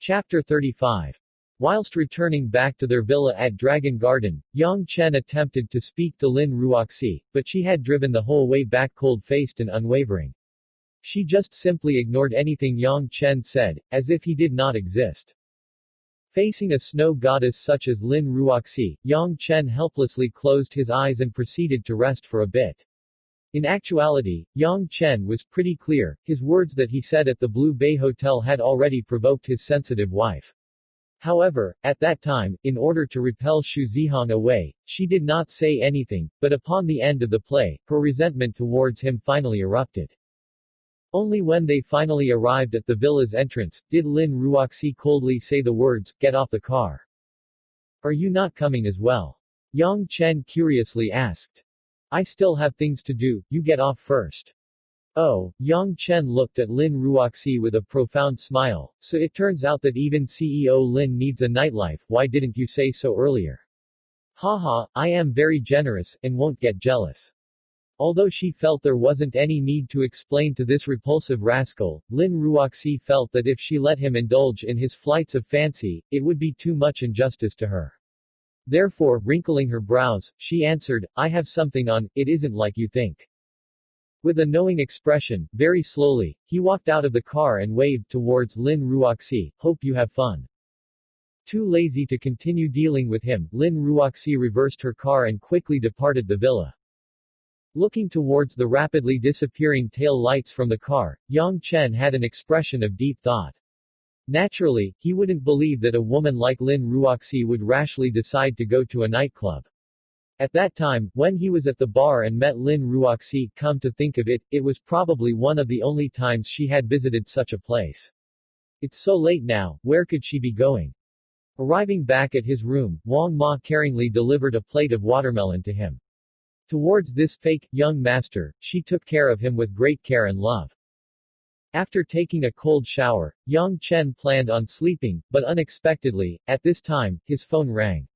Chapter 35. Whilst returning back to their villa at Dragon Garden, Yang Chen attempted to speak to Lin Ruoxi, but she had driven the whole way back cold-faced and unwavering. She just simply ignored anything Yang Chen said, as if he did not exist. Facing a snow goddess such as Lin Ruoxi, Yang Chen helplessly closed his eyes and proceeded to rest for a bit. In actuality, Yang Chen was pretty clear, his words that he said at the Blue Bay Hotel had already provoked his sensitive wife. However, at that time, in order to repel Xu Zihong away, she did not say anything, but upon the end of the play, her resentment towards him finally erupted. Only when they finally arrived at the villa's entrance, did Lin Ruoxi coldly say the words, "Get off the car. Are you not coming as well?" Yang Chen curiously asked. "I still have things to do, you get off first." Oh, Yang Chen looked at Lin Ruoxi with a profound smile, so it turns out that even CEO Lin needs a nightlife, why didn't you say so earlier? Haha, I am very generous, and won't get jealous. Although she felt there wasn't any need to explain to this repulsive rascal, Lin Ruoxi felt that if she let him indulge in his flights of fancy, it would be too much injustice to her. Therefore, wrinkling her brows, she answered, "I have something on, it isn't like you think." With a knowing expression, very slowly, he walked out of the car and waved towards Lin Ruoxi, "Hope you have fun." Too lazy to continue dealing with him, Lin Ruoxi reversed her car and quickly departed the villa. Looking towards the rapidly disappearing tail lights from the car, Yang Chen had an expression of deep thought. Naturally, he wouldn't believe that a woman like Lin Ruoxi would rashly decide to go to a nightclub. At that time, when he was at the bar and met Lin Ruoxi, come to think of it, it was probably one of the only times she had visited such a place. It's so late now, where could she be going? Arriving back at his room, Wang Ma caringly delivered a plate of watermelon to him. Towards this fake, young master, she took care of him with great care and love. After taking a cold shower, Yang Chen planned on sleeping, but unexpectedly, at this time, his phone rang.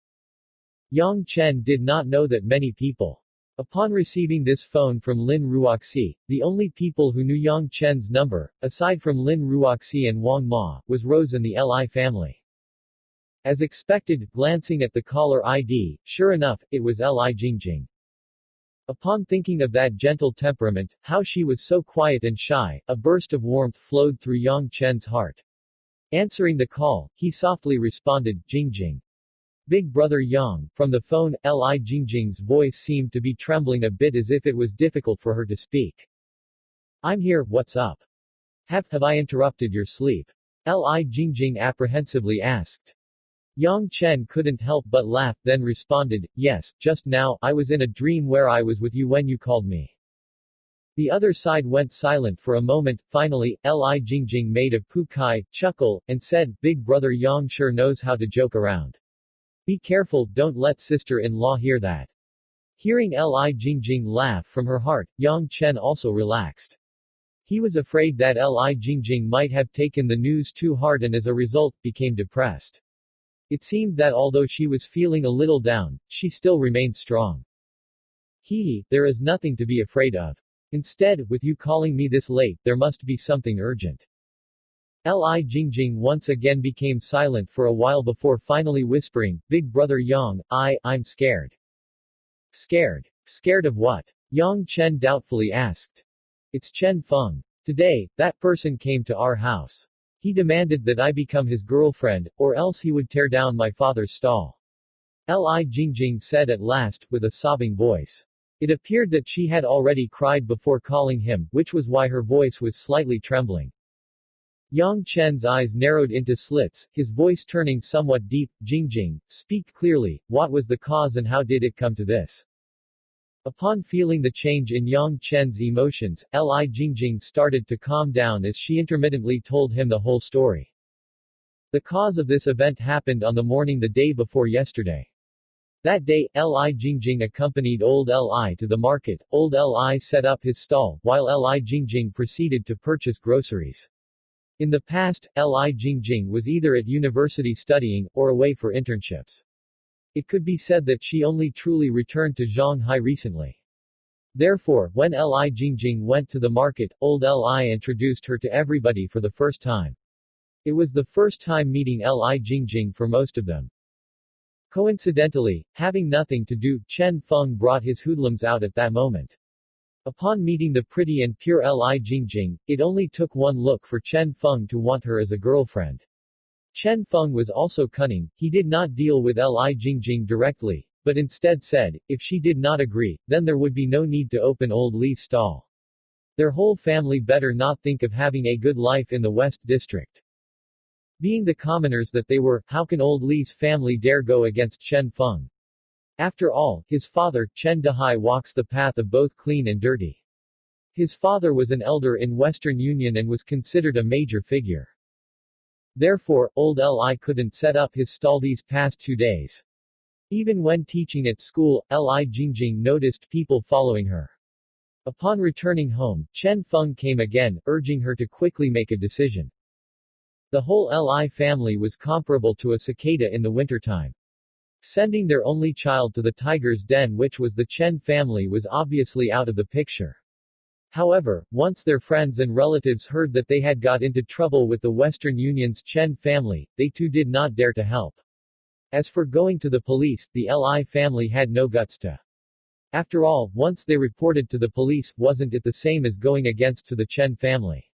Yang Chen did not know that many people. Upon receiving this phone from Lin Ruoxi, the only people who knew Yang Chen's number, aside from Lin Ruoxi and Wang Ma, was Rose and the Li family. As expected, glancing at the caller ID, sure enough, it was Li Jingjing. Upon thinking of that gentle temperament, how she was so quiet and shy, a burst of warmth flowed through Yang Chen's heart. Answering the call, he softly responded, "Jingjing. Big brother Yang." From the phone, Li Jingjing's voice seemed to be trembling a bit as if it was difficult for her to speak. "I'm here, what's up? Have I interrupted your sleep?" Li Jingjing apprehensively asked. Yang Chen couldn't help but laugh, then responded, "Yes, just now, I was in a dream where I was with you when you called me." The other side went silent for a moment, finally, Li Jingjing made a pukai chuckle, and said, "Big brother Yang sure knows how to joke around. Be careful, don't let sister-in-law hear that." Hearing Li Jingjing laugh from her heart, Yang Chen also relaxed. He was afraid that Li Jingjing might have taken the news too hard and as a result, became depressed. It seemed that although she was feeling a little down, she still remained strong. "Hee, there is nothing to be afraid of. Instead, with you calling me this late, there must be something urgent." Li Jingjing once again became silent for a while before finally whispering, "Big brother Yang, I'm scared." "Scared? Scared of what?" Yang Chen doubtfully asked. "It's Chen Feng. Today, that person came to our house. He demanded that I become his girlfriend, or else he would tear down my father's stall." Li Jingjing said at last, with a sobbing voice. It appeared that she had already cried before calling him, which was why her voice was slightly trembling. Yang Chen's eyes narrowed into slits, his voice turning somewhat deep. "Jingjing, speak clearly, what was the cause and how did it come to this?" Upon feeling the change in Yang Chen's emotions, Li Jingjing started to calm down as she intermittently told him the whole story. The cause of this event happened on the morning the day before yesterday. That day, Li Jingjing accompanied Old Li to the market. Old Li set up his stall, while Li Jingjing proceeded to purchase groceries. In the past, Li Jingjing was either at university studying, or away for internships. It could be said that she only truly returned to Shanghai recently. Therefore, when Li Jingjing went to the market, Old Li introduced her to everybody for the first time. It was the first time meeting Li Jingjing for most of them. Coincidentally, having nothing to do, Chen Feng brought his hoodlums out at that moment. Upon meeting the pretty and pure Li Jingjing, it only took one look for Chen Feng to want her as a girlfriend. Chen Feng was also cunning, he did not deal with Li Jingjing directly, but instead said, if she did not agree, then there would be no need to open old Li's stall. Their whole family better not think of having a good life in the West District. Being the commoners that they were, how can old Li's family dare go against Chen Feng? After all, his father, Chen Dehai, walks the path of both clean and dirty. His father was an elder in Western Union and was considered a major figure. Therefore, old Li couldn't set up his stall these past 2 days. Even when teaching at school, Li Jingjing noticed people following her. Upon returning home, Chen Feng came again, urging her to quickly make a decision. The whole Li family was comparable to a cicada in the wintertime. Sending their only child to the tiger's den, which was the Chen family, was obviously out of the picture. However, once their friends and relatives heard that they had got into trouble with the Western Union's Chen family, they too did not dare to help. As for going to the police, the Li family had no guts to. After all, once they reported to the police, wasn't it the same as going against to the Chen family?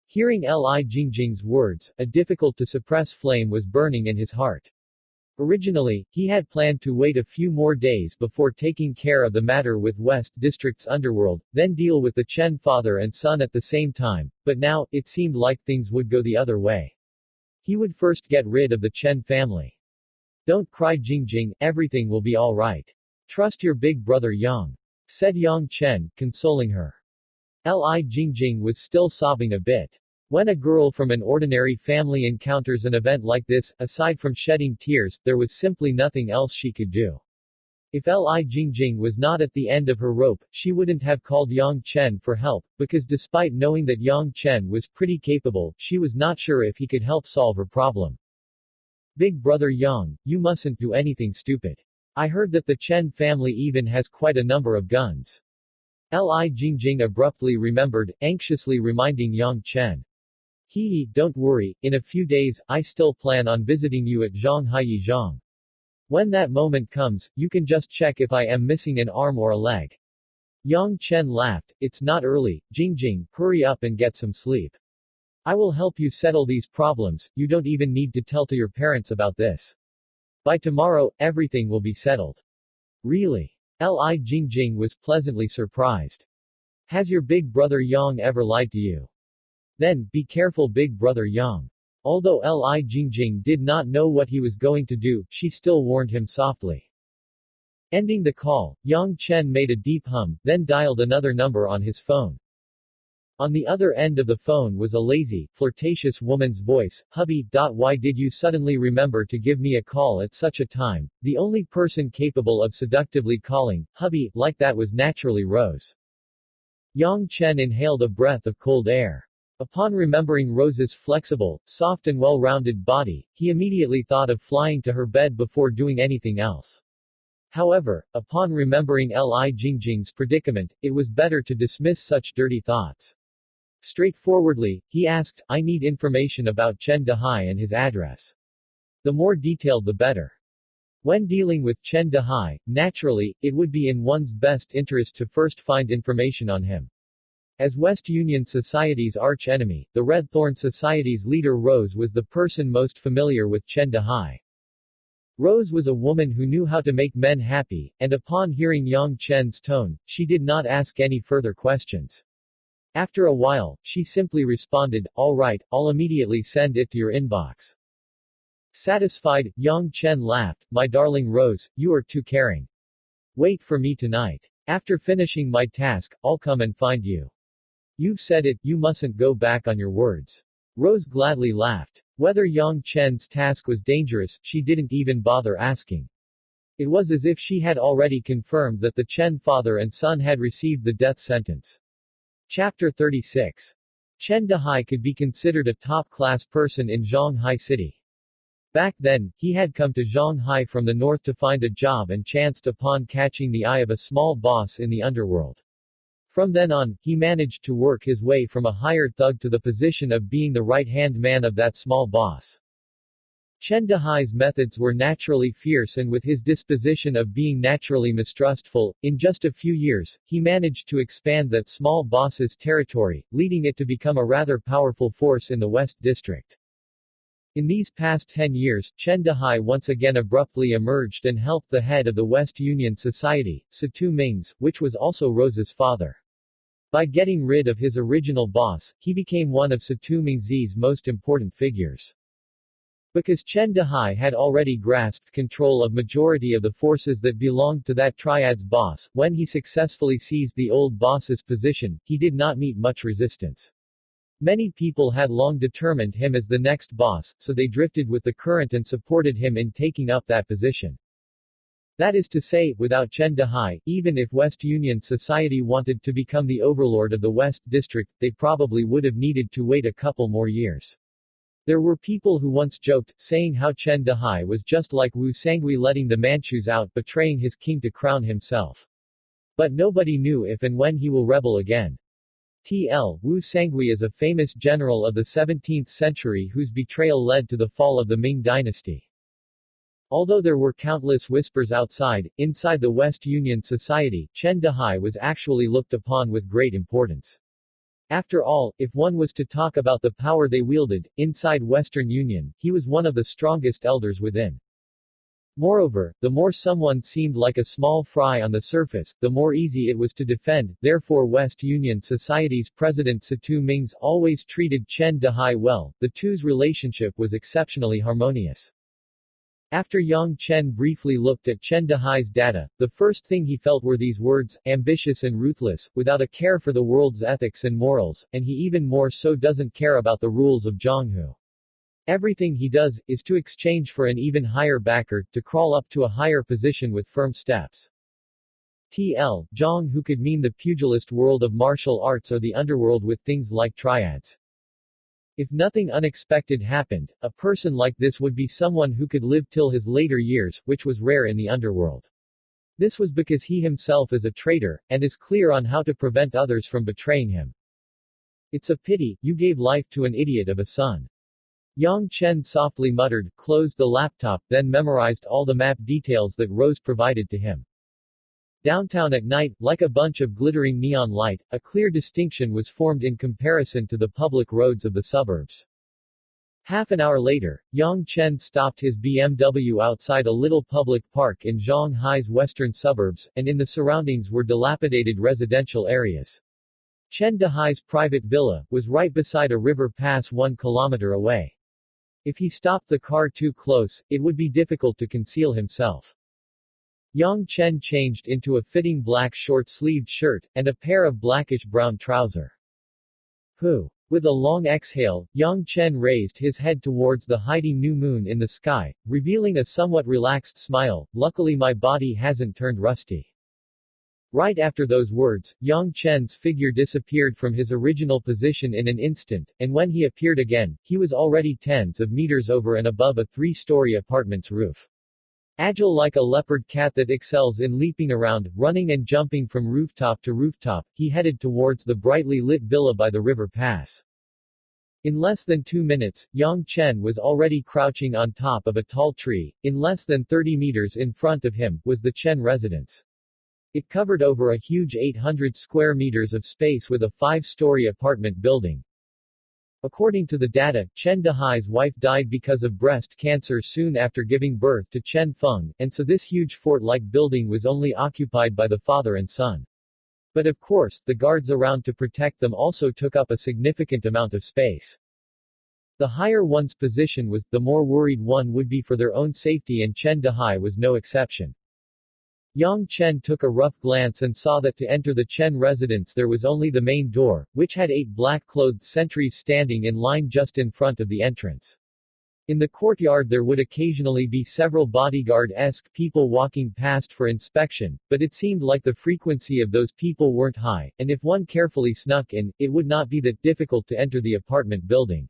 Hearing Li Jingjing's words, a difficult-to-suppress flame was burning in his heart. Originally, he had planned to wait a few more days before taking care of the matter with West District's underworld, then deal with the Chen father and son at the same time, but now, it seemed like things would go the other way. He would first get rid of the Chen family. Don't cry, Jingjing, everything will be all right. Trust your big brother Yang, said Yang Chen, consoling her. Li Jingjing was still sobbing a bit. When a girl from an ordinary family encounters an event like this, aside from shedding tears, there was simply nothing else she could do. If Li Jingjing was not at the end of her rope, she wouldn't have called Yang Chen for help, because despite knowing that Yang Chen was pretty capable, she was not sure if he could help solve her problem. Big brother Yang, you mustn't do anything stupid. I heard that the Chen family even has quite a number of guns. Li Jingjing abruptly remembered, anxiously reminding Yang Chen. Don't worry, in a few days, I still plan on visiting you at Zhanghayi Zhang. When that moment comes, you can just check if I am missing an arm or a leg. Yang Chen laughed, it's not early, Jingjing, hurry up and get some sleep. I will help you settle these problems, you don't even need to tell to your parents about this. By tomorrow, everything will be settled. Really? Li Jingjing was pleasantly surprised. Has your big brother Yang ever lied to you? Then, be careful, big brother Yang. Although Li Jingjing did not know what he was going to do, she still warned him softly. Ending the call, Yang Chen made a deep hum, then dialed another number on his phone. On the other end of the phone was a lazy, flirtatious woman's voice, hubby. Why did you suddenly remember to give me a call at such a time? The only person capable of seductively calling, hubby, like that was naturally Rose. Yang Chen inhaled a breath of cold air. Upon remembering Rose's flexible, soft and well-rounded body, he immediately thought of flying to her bed before doing anything else. However, upon remembering Li Jingjing's predicament, it was better to dismiss such dirty thoughts. Straightforwardly, he asked, I need information about Chen Dehai and his address. The more detailed the better. When dealing with Chen Dehai, naturally, it would be in one's best interest to first find information on him. As West Union Society's arch-enemy, the Red Thorn Society's leader Rose was the person most familiar with Chen Dehai. Rose was a woman who knew how to make men happy, and upon hearing Yang Chen's tone, she did not ask any further questions. After a while, she simply responded, all right, I'll immediately send it to your inbox. Satisfied, Yang Chen laughed, my darling Rose, you are too caring. Wait for me tonight. After finishing my task, I'll come and find you. You've said it, you mustn't go back on your words. Rose gladly laughed. Whether Yang Chen's task was dangerous, she didn't even bother asking. It was as if she had already confirmed that the Chen father and son had received the death sentence. Chapter 36. Chen Dehai could be considered a top-class person in Zhanghai City. Back then, he had come to Zhanghai from the north to find a job and chanced upon catching the eye of a small boss in the underworld. From then on, he managed to work his way from a hired thug to the position of being the right-hand man of that small boss. Chen Dehai's methods were naturally fierce, and with his disposition of being naturally mistrustful, in just a few years, he managed to expand that small boss's territory, leading it to become a rather powerful force in the West District. In these past 10 years, Chen Dehai once again abruptly emerged and helped the head of the West Union Society, Situ Ming's, which was also Rose's father. By getting rid of his original boss, he became one of Situ Ming's most important figures. Because Chen Dehai had already grasped control of majority of the forces that belonged to that triad's boss, when he successfully seized the old boss's position, he did not meet much resistance. Many people had long determined him as the next boss, so they drifted with the current and supported him in taking up that position. That is to say, without Chen Dehai, even if West Union Society wanted to become the overlord of the West District, they probably would have needed to wait a couple more years. There were people who once joked, saying how Chen Dehai was just like Wu Sangui letting the Manchus out, betraying his king to crown himself. But nobody knew if and when he will rebel again. Wu Sangui is a famous general of the 17th century whose betrayal led to the fall of the Ming dynasty. Although there were countless whispers inside the West Union Society, Chen Dehai was actually looked upon with great importance. After all, if one was to talk about the power they wielded, inside Western Union, he was one of the strongest elders within. Moreover, the more someone seemed like a small fry on the surface, the more easy it was to defend, therefore West Union Society's president Situ Ming's always treated Chen Dehai well, the two's relationship was exceptionally harmonious. After Yang Chen briefly looked at Chen Dehai's data, the first thing he felt were these words, ambitious and ruthless, without a care for the world's ethics and morals, and he even more so doesn't care about the rules of Zhonghu. Everything he does, is to exchange for an even higher backer, to crawl up to a higher position with firm steps. Zhonghu could mean the pugilist world of martial arts or the underworld with things like triads. If nothing unexpected happened, a person like this would be someone who could live till his later years, which was rare in the underworld. This was because he himself is a traitor, and is clear on how to prevent others from betraying him. It's a pity, you gave life to an idiot of a son. Yang Chen softly muttered, closed the laptop, then memorized all the map details that Rose provided to him. Downtown at night, like a bunch of glittering neon light, a clear distinction was formed in comparison to the public roads of the suburbs. Half an hour later, Yang Chen stopped his BMW outside a little public park in Shanghai's western suburbs, and in the surroundings were dilapidated residential areas. Chen Dehai's private villa was right beside a river pass 1 kilometer away. If he stopped the car too close, it would be difficult to conceal himself. Yang Chen changed into a fitting black short-sleeved shirt, and a pair of blackish-brown trousers. With a long exhale, Yang Chen raised his head towards the hiding new moon in the sky, revealing a somewhat relaxed smile, luckily my body hasn't turned rusty. Right after those words, Yang Chen's figure disappeared from his original position in an instant, and when he appeared again, he was already tens of meters over and above a 3-story apartment's roof. Agile like a leopard cat that excels in leaping around, running and jumping from rooftop to rooftop, he headed towards the brightly lit villa by the river pass. In less than 2 minutes, Yang Chen was already crouching on top of a tall tree. In less than 30 meters in front of him, was the Chen residence. It covered over a huge 800 square meters of space with a 5-story apartment building. According to the data, Chen Dehai's wife died because of breast cancer soon after giving birth to Chen Feng, and so this huge fort-like building was only occupied by the father and son. But of course, the guards around to protect them also took up a significant amount of space. The higher one's position was, the more worried one would be for their own safety, and Chen Dehai was no exception. Yang Chen took a rough glance and saw that to enter the Chen residence there was only the main door, which had 8 black-clothed sentries standing in line just in front of the entrance. In the courtyard there would occasionally be several bodyguard-esque people walking past for inspection, but it seemed like the frequency of those people weren't high, and if one carefully snuck in, it would not be that difficult to enter the apartment building.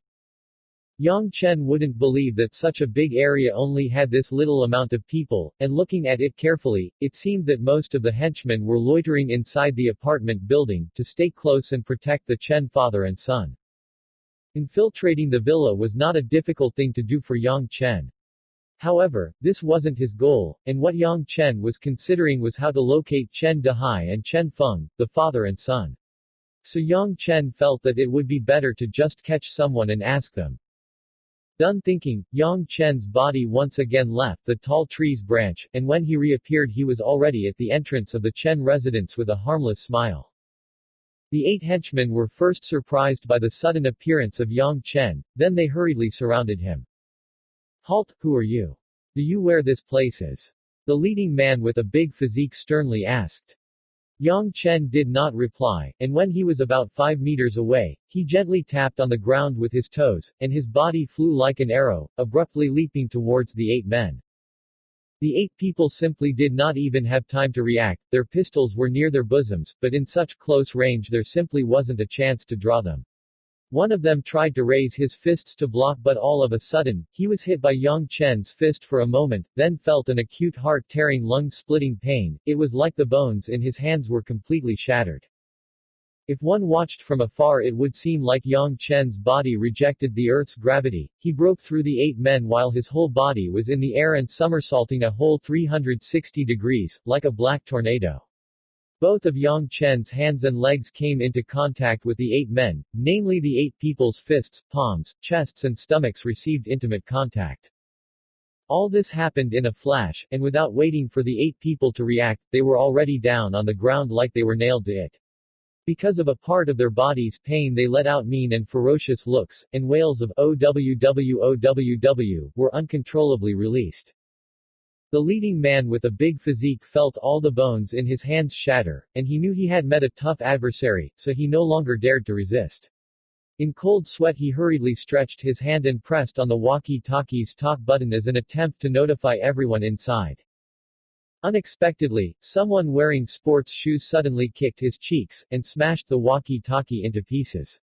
Yang Chen wouldn't believe that such a big area only had this little amount of people, and looking at it carefully, it seemed that most of the henchmen were loitering inside the apartment building, to stay close and protect the Chen father and son. Infiltrating the villa was not a difficult thing to do for Yang Chen. However, this wasn't his goal, and what Yang Chen was considering was how to locate Chen Dehai and Chen Feng, the father and son. So Yang Chen felt that it would be better to just catch someone and ask them. Done thinking, Yang Chen's body once again left the tall tree's branch, and when he reappeared he was already at the entrance of the Chen residence with a harmless smile. The 8 henchmen were first surprised by the sudden appearance of Yang Chen, then they hurriedly surrounded him. Halt, who are you? Do you where this place is? The leading man with a big physique sternly asked. Yang Chen did not reply, and when he was about 5 meters away, he gently tapped on the ground with his toes, and his body flew like an arrow, abruptly leaping towards the 8 men. The 8 people simply did not even have time to react, their pistols were near their bosoms, but in such close range there simply wasn't a chance to draw them. One of them tried to raise his fists to block, but all of a sudden, he was hit by Yang Chen's fist for a moment, then felt an acute heart-tearing lung-splitting pain. It was like the bones in his hands were completely shattered. If one watched from afar it would seem like Yang Chen's body rejected the Earth's gravity. He broke through the 8 men while his whole body was in the air and somersaulting a whole 360 degrees, like a black tornado. Both of Yang Chen's hands and legs came into contact with the 8 men, namely the 8 people's fists, palms, chests and stomachs received intimate contact. All this happened in a flash, and without waiting for the 8 people to react, they were already down on the ground like they were nailed to it. Because of a part of their body's pain they let out mean and ferocious looks, and wails of "OWWOWW" were uncontrollably released. The leading man with a big physique felt all the bones in his hands shatter, and he knew he had met a tough adversary, so he no longer dared to resist. In cold sweat he hurriedly stretched his hand and pressed on the walkie-talkie's talk button as an attempt to notify everyone inside. Unexpectedly, someone wearing sports shoes suddenly kicked his cheeks, and smashed the walkie-talkie into pieces.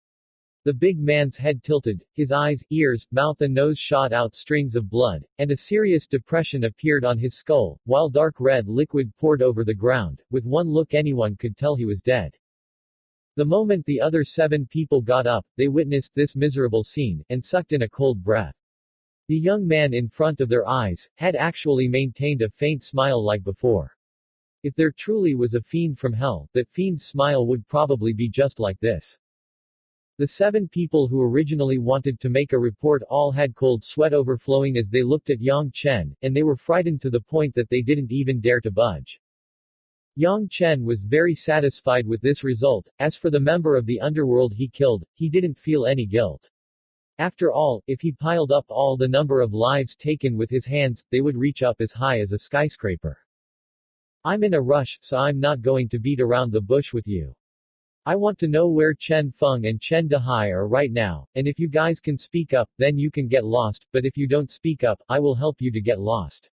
The big man's head tilted, his eyes, ears, mouth and nose shot out strings of blood, and a serious depression appeared on his skull, while dark red liquid poured over the ground. With one look anyone could tell he was dead. The moment the other 7 people got up, they witnessed this miserable scene, and sucked in a cold breath. The young man in front of their eyes had actually maintained a faint smile like before. If there truly was a fiend from hell, that fiend's smile would probably be just like this. The 7 people who originally wanted to make a report all had cold sweat overflowing as they looked at Yang Chen, and they were frightened to the point that they didn't even dare to budge. Yang Chen was very satisfied with this result. As for the member of the underworld he killed, he didn't feel any guilt. After all, if he piled up all the number of lives taken with his hands, they would reach up as high as a skyscraper. I'm in a rush, so I'm not going to beat around the bush with you. I want to know where Chen Feng and Chen Dehai are right now, and if you guys can speak up, then you can get lost, but if you don't speak up, I will help you to get lost.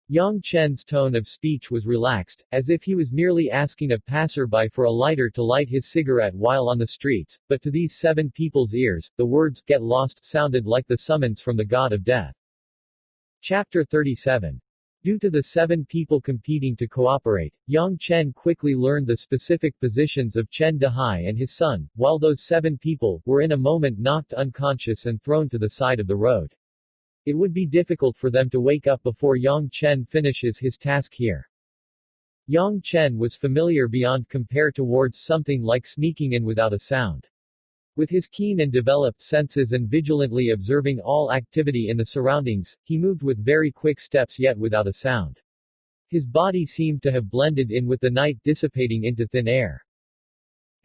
Yang Chen's tone of speech was relaxed, as if he was merely asking a passerby for a lighter to light his cigarette while on the streets, but to these 7 people's ears, the words, "get lost," sounded like the summons from the god of death. Chapter 37. Due to the 7 people competing to cooperate, Yang Chen quickly learned the specific positions of Chen Dehai and his son, while those 7 people were in a moment knocked unconscious and thrown to the side of the road. It would be difficult for them to wake up before Yang Chen finishes his task here. Yang Chen was familiar beyond compare towards something like sneaking in without a sound. With his keen and developed senses and vigilantly observing all activity in the surroundings, he moved with very quick steps yet without a sound. His body seemed to have blended in with the night, dissipating into thin air.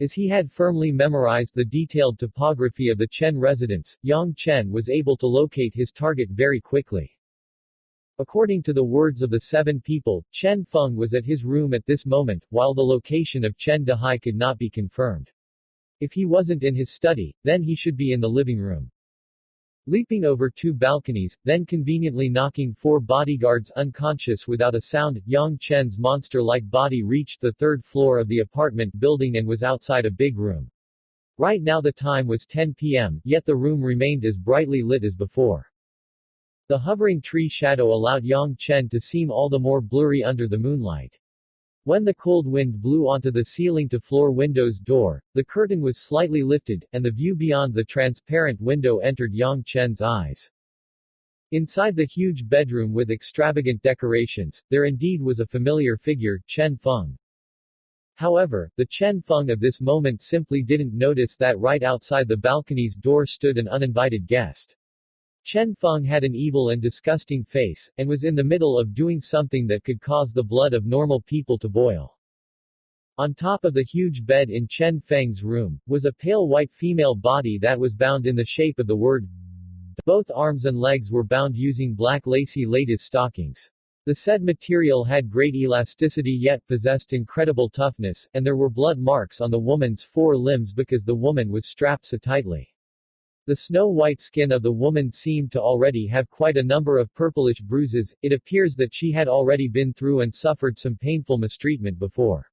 As he had firmly memorized the detailed topography of the Chen residence, Yang Chen was able to locate his target very quickly. According to the words of the 7 people, Chen Feng was at his room at this moment, while the location of Chen Dehai could not be confirmed. If he wasn't in his study, then he should be in the living room. Leaping over 2 balconies, then conveniently knocking 4 bodyguards unconscious without a sound, Yang Chen's monster-like body reached the 3rd floor of the apartment building and was outside a big room. Right now the time was 10 p.m., yet the room remained as brightly lit as before. The hovering tree shadow allowed Yang Chen to seem all the more blurry under the moonlight. When the cold wind blew onto the ceiling-to-floor window's door, the curtain was slightly lifted, and the view beyond the transparent window entered Yang Chen's eyes. Inside the huge bedroom with extravagant decorations, there indeed was a familiar figure, Chen Feng. However, the Chen Feng of this moment simply didn't notice that right outside the balcony's door stood an uninvited guest. Chen Feng had an evil and disgusting face, and was in the middle of doing something that could cause the blood of normal people to boil. On top of the huge bed in Chen Feng's room, was a pale white female body that was bound in the shape of the word. Both arms and legs were bound using black lacy ladies stockings. The said material had great elasticity yet possessed incredible toughness, and there were blood marks on the woman's 4 limbs because the woman was strapped so tightly. The snow-white skin of the woman seemed to already have quite a number of purplish bruises. It appears that she had already been through and suffered some painful mistreatment before.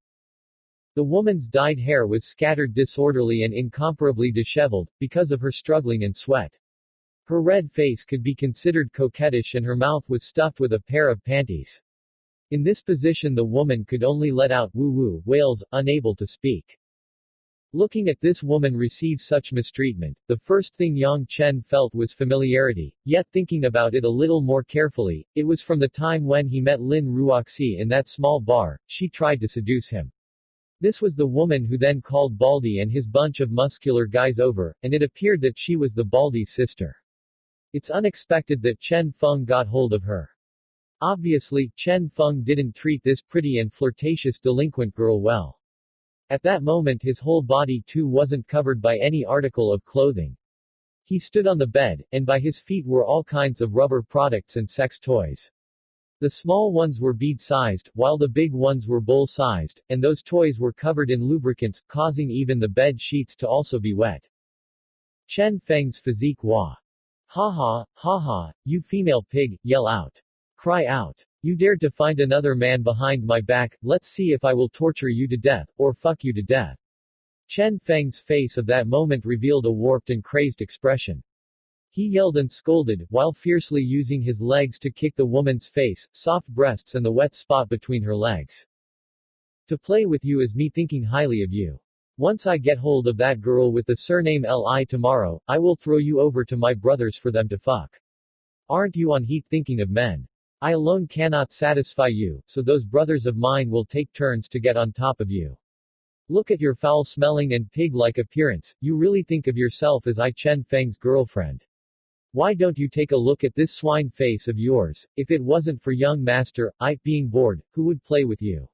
The woman's dyed hair was scattered disorderly and incomparably disheveled, because of her struggling and sweat. Her red face could be considered coquettish and her mouth was stuffed with a pair of panties. In this position the woman could only let out woo-woo wails, unable to speak. Looking at this woman receive such mistreatment, the first thing Yang Chen felt was familiarity, yet thinking about it a little more carefully, it was from the time when he met Lin Ruoxi in that small bar, she tried to seduce him. This was the woman who then called Baldy and his bunch of muscular guys over, and it appeared that she was the Baldy's sister. It's unexpected that Chen Feng got hold of her. Obviously, Chen Feng didn't treat this pretty and flirtatious delinquent girl well. At that moment his whole body too wasn't covered by any article of clothing. He stood on the bed, and by his feet were all kinds of rubber products and sex toys. The small ones were bead-sized, while the big ones were bowl-sized, and those toys were covered in lubricants, causing even the bed sheets to also be wet. Chen Feng's physique was. Ha ha, you female pig, yell out. Cry out. You dared to find another man behind my back, let's see if I will torture you to death, or fuck you to death. Chen Feng's face of that moment revealed a warped and crazed expression. He yelled and scolded, while fiercely using his legs to kick the woman's face, soft breasts and the wet spot between her legs. To play with you is me thinking highly of you. Once I get hold of that girl with the surname Li tomorrow, I will throw you over to my brothers for them to fuck. Aren't you on heat thinking of men? I alone cannot satisfy you, so those brothers of mine will take turns to get on top of you. Look at your foul-smelling and pig-like appearance, you really think of yourself as I Chen Feng's girlfriend. Why don't you take a look at this swine face of yours? If it wasn't for young master, I, being bored, who would play with you?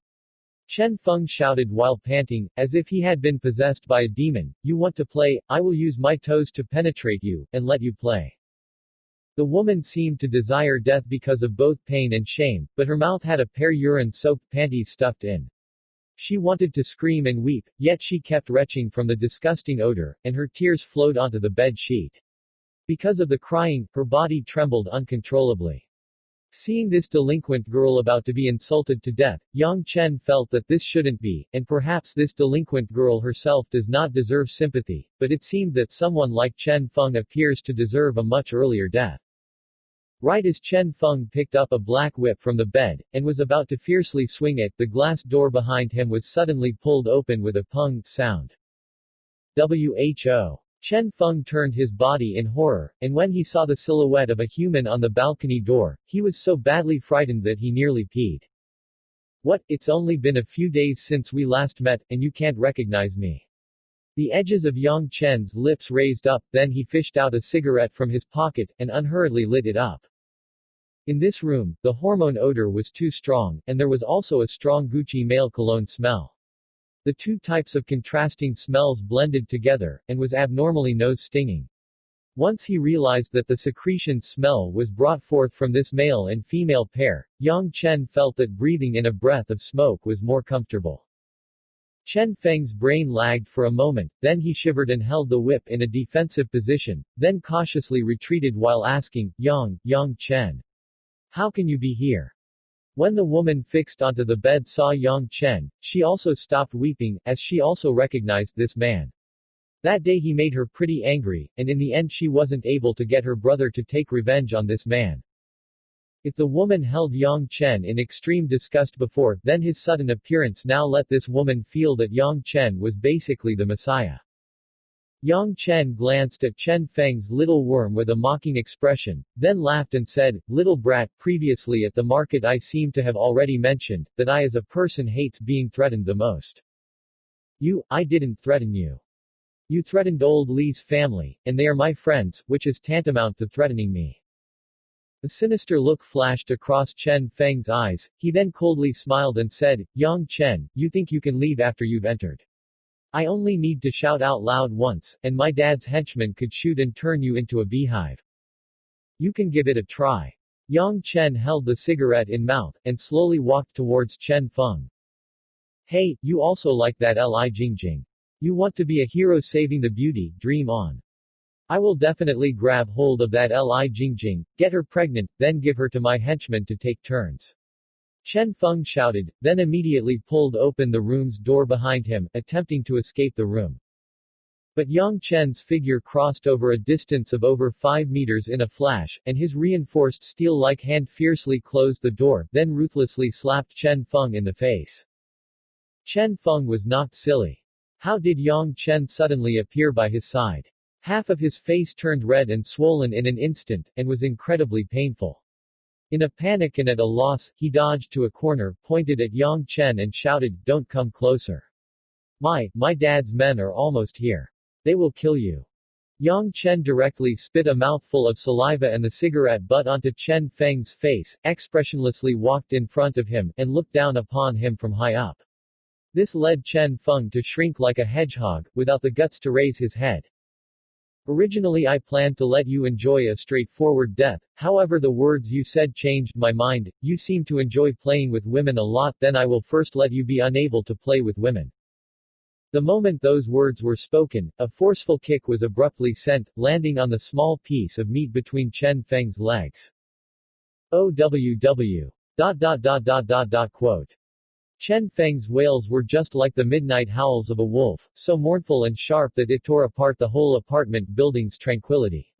Chen Feng shouted while panting, as if he had been possessed by a demon, you want to play, I will use my toes to penetrate you, and let you play. The woman seemed to desire death because of both pain and shame, but her mouth had a pair urine-soaked panties stuffed in. She wanted to scream and weep, yet she kept retching from the disgusting odor, and her tears flowed onto the bed sheet. Because of the crying, her body trembled uncontrollably. Seeing this delinquent girl about to be insulted to death, Yang Chen felt that this shouldn't be, and perhaps this delinquent girl herself does not deserve sympathy, but it seemed that someone like Chen Feng appears to deserve a much earlier death. Right as Chen Feng picked up a black whip from the bed, and was about to fiercely swing it, the glass door behind him was suddenly pulled open with a pung sound. Who! Chen Feng turned his body in horror, and when he saw the silhouette of a human on the balcony door, he was so badly frightened that he nearly peed. What, it's only been a few days since we last met, and you can't recognize me. The edges of Yang Chen's lips raised up, then he fished out a cigarette from his pocket, and unhurriedly lit it up. In this room, the hormone odor was too strong, and there was also a strong Gucci male cologne smell. The two types of contrasting smells blended together, and was abnormally nose-stinging. Once he realized that the secretion smell was brought forth from this male and female pair, Yang Chen felt that breathing in a breath of smoke was more comfortable. Chen Feng's brain lagged for a moment, then he shivered and held the whip in a defensive position, then cautiously retreated while asking, Yang Chen. How can you be here? When the woman fixed onto the bed saw Yang Chen, she also stopped weeping, as she also recognized this man. That day he made her pretty angry, and in the end she wasn't able to get her brother to take revenge on this man. If the woman held Yang Chen in extreme disgust before, then his sudden appearance now let this woman feel that Yang Chen was basically the Messiah. Yang Chen glanced at Chen Feng's little worm with a mocking expression, then laughed and said, "Little brat, previously at the market I seem to have already mentioned, that I as a person hates being threatened the most. I didn't threaten you. You threatened old Li's family, and they are my friends, which is tantamount to threatening me." A sinister look flashed across Chen Feng's eyes, he then coldly smiled and said, "Yang Chen, you think you can leave after you've entered? I only need to shout out loud once, and my dad's henchmen could shoot and turn you into a beehive. You can give it a try." Yang Chen held the cigarette in mouth, and slowly walked towards Chen Feng. "Hey, you also like that Li Jingjing. You want to be a hero saving the beauty, dream on. I will definitely grab hold of that Li Jingjing, get her pregnant, then give her to my henchmen to take turns." Chen Feng shouted, then immediately pulled open the room's door behind him, attempting to escape the room. But Yang Chen's figure crossed over a distance of over 5 meters in a flash, and his reinforced steel-like hand fiercely closed the door, then ruthlessly slapped Chen Feng in the face. Chen Feng was knocked silly. How did Yang Chen suddenly appear by his side? Half of his face turned red and swollen in an instant, and was incredibly painful. In a panic and at a loss, he dodged to a corner, pointed at Yang Chen and shouted, "Don't come closer. My dad's men are almost here. They will kill you." Yang Chen directly spit a mouthful of saliva and the cigarette butt onto Chen Feng's face, expressionlessly walked in front of him, and looked down upon him from high up. This led Chen Feng to shrink like a hedgehog, without the guts to raise his head. "Originally I planned to let you enjoy a straightforward death, however the words you said changed my mind. You seem to enjoy playing with women a lot, then I will first let you be unable to play with women." The moment those words were spoken, a forceful kick was abruptly sent, landing on the small piece of meat between Chen Feng's legs. OWW. Quote. Chen Feng's wails were just like the midnight howls of a wolf, so mournful and sharp that it tore apart the whole apartment building's tranquility.